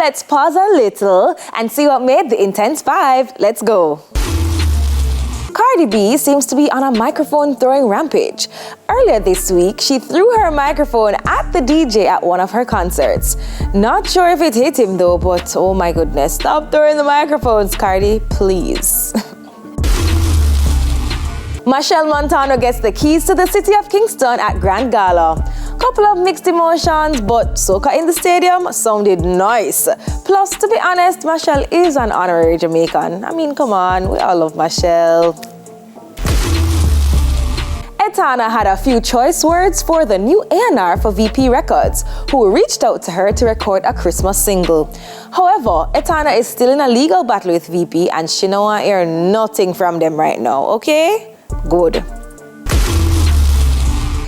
let's pause a little and see what made the Intense 5. Let's go. Cardi B seems to be on a microphone throwing rampage. Earlier this week, she threw her microphone at the DJ at one of her concerts. Not sure if it hit him though, but oh my goodness, stop throwing the microphones, Cardi, please. Machel Montano gets the keys to the city of Kingston at Grand Gala. Couple of mixed emotions, but soca in the stadium sounded nice. Plus, to be honest, Machel is an honorary Jamaican. I mean, come on, we all love Machel. Etana had a few choice words for the new A&R for VP Records, who reached out to her to record a Christmas single. However, Etana is still in a legal battle with VP and she don't want to hear nothing from them right now, okay? Good.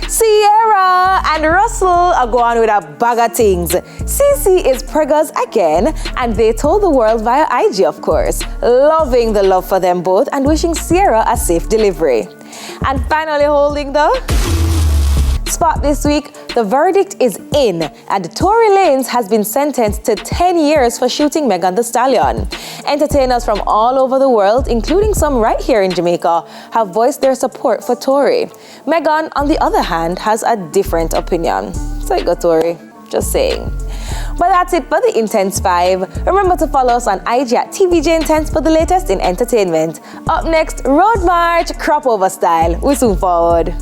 Sierra and Russell are going with a bag of things. Cece is preggers again, and they told the world via IG, of course, loving the love for them both and wishing Sierra a safe delivery. And finally holding the spot this week, the verdict is in, and Tory Lanez has been sentenced to 10 years for shooting Megan Thee Stallion. Entertainers from all over the world, including some right here in Jamaica, have voiced their support for Tory. Megan, on the other hand, has a different opinion. So you go, Tory. Just saying. But that's it for the Intense 5. Remember to follow us on IG at TVJ Intense for the latest in entertainment. Up next, Road March, crop over style. We soon forward.